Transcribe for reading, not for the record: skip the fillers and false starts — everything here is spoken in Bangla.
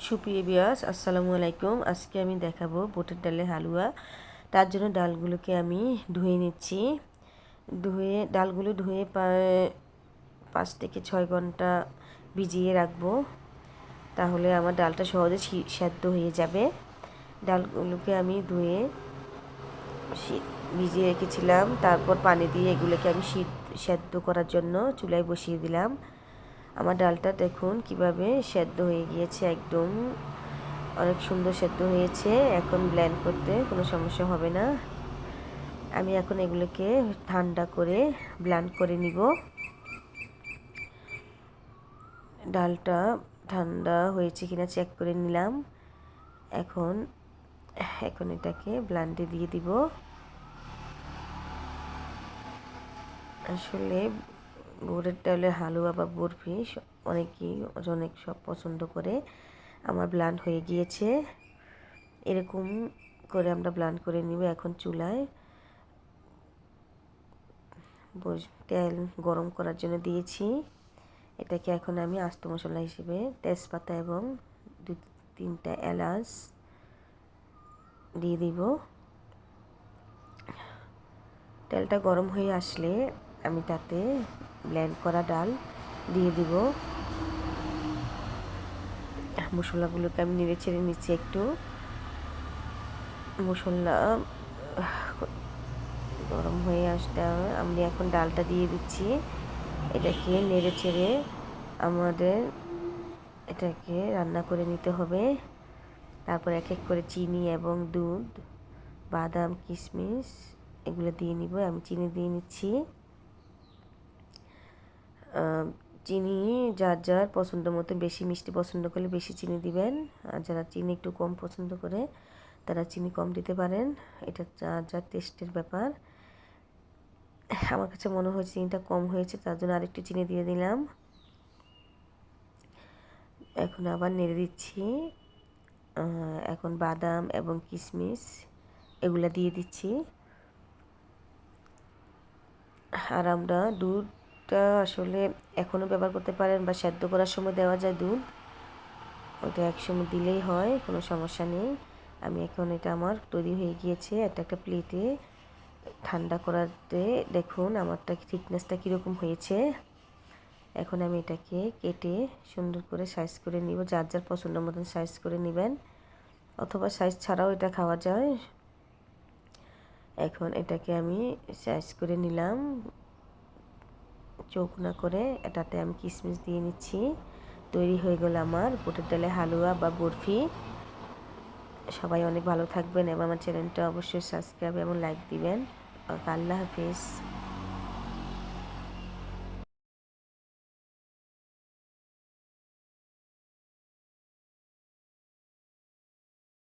সুপ্রিয় ভিউয়ার্স, আসসালামু আলাইকুম। আজকে আমি দেখাবো বুটের ডালের হালুয়া। তার জন্য ডালগুলোকে আমি ধুয়ে নিচ্ছি। ডালগুলো ধুয়ে প্রায় 5 থেকে 6 ঘন্টা ভিজিয়ে রাখবো, তাহলে আমার ডালটা সহজে সেদ্ধ হয়ে যাবে। ডালগুলোকে আমি ধুয়ে ভিজিয়ে রেখেছিলাম, তারপর পানি দিয়ে এগুলোকে আমি সেদ্ধ করার জন্য চুলায় বসিয়ে দিলাম। আমার ডালটা দেখুন কিভাবে সেদ্ধ হয়ে গিয়েছে, একদম অনেক সুন্দর সেদ্ধ হয়েছে। এখন ব্লেন্ড করতে কোনো সমস্যা হবে না। আমি এখন এগুলোকে ঠান্ডা করে ব্লেন্ড করে নিব। ডালটা ঠান্ডা হয়েছে কিনা চেক করে নিলাম। এখন এটাকে ব্লেন্ডে দিয়ে দিব। আসলে বুটের ডালের হালুয়া বা বরফি অনেক সব পছন্দ করে। আমার ব্লেন্ড হয়ে গিয়েছে। এরকম করে আমরা ব্লেন্ড করে নিব। এখন চুলায় তেল গরম করার জন্য দিয়েছি। এটাকে এখন আমি আস্ত মশলা হিসেবে তেজপাতা এবং 2-3টা এলাচ দিয়ে দিব। তেলটা গরম হয়ে আসলে আমি তাতে ব্লেন্ড করা ডাল দিয়ে দিব। মশলাগুলোকে আমি নেড়ে ছেড়ে নিচ্ছি একটু। মশলা গরম হয়ে আসতে আমি এখন ডালটা দিয়ে দিচ্ছি। এটাকে নেড়ে ছেড়ে আমাদের এটাকে রান্না করে নিতে হবে। তারপর এক এক করে চিনি এবং দুধ, বাদাম, কিশমিশ এগুলো দিয়ে নিব। আমি চিনি দিয়ে নিচ্ছি। চিনি যার যার পছন্দ মতো, বেশি মিষ্টি পছন্দ করলে বেশি চিনি দিবেন, আর যারা চিনি একটু কম পছন্দ করে তারা চিনি কম দিতে পারেন। এটা যার যার টেস্টের ব্যাপার। আমার কাছে মনে হয় চিনিটা কম হয়েছে, তার জন্য আরেকটু চিনি দিয়ে দিলাম। এখন আবার নেড়ে দিচ্ছি। এখন বাদাম এবং কিশমিশ এগুলা দিয়ে দিচ্ছি। আর আমরা দুধটা আসলে এখনও ব্যবহার করতে পারেন বা সেদ্ধ করার সময় দেওয়া যায় দুধ, ওটা একসময় দিলেই হয়, কোনো সমস্যা নেই। আমি এখন এটা আমার তৈরি হয়ে গিয়েছে। এটা একটা প্লেটে ঠান্ডা করাতে দেখুন আমারটা থিকনেসটা কীরকম হয়েছে। এখন আমি এটাকে কেটে সুন্দর করে সাইজ করে নিব। যার যার পছন্দ মতন সাইজ করে নেবেন, অথবা সাইজ ছাড়াও এটা খাওয়া যায়। এখন এটাকে আমি সাইজ করে নিলাম চৌকোনা করে। এটাতে আমি কিশমিশ দিয়ে নিচ্ছি। তৈরি হয়ে গেল আমার বুটের ডালের হালুয়া বা বরফি। সবাই অনেক ভালো থাকবেন এবং আমার চ্যানেলটা অবশ্যই সাবস্ক্রাইব এবং লাইক দিবেন। আল্লাহ হাফিজ।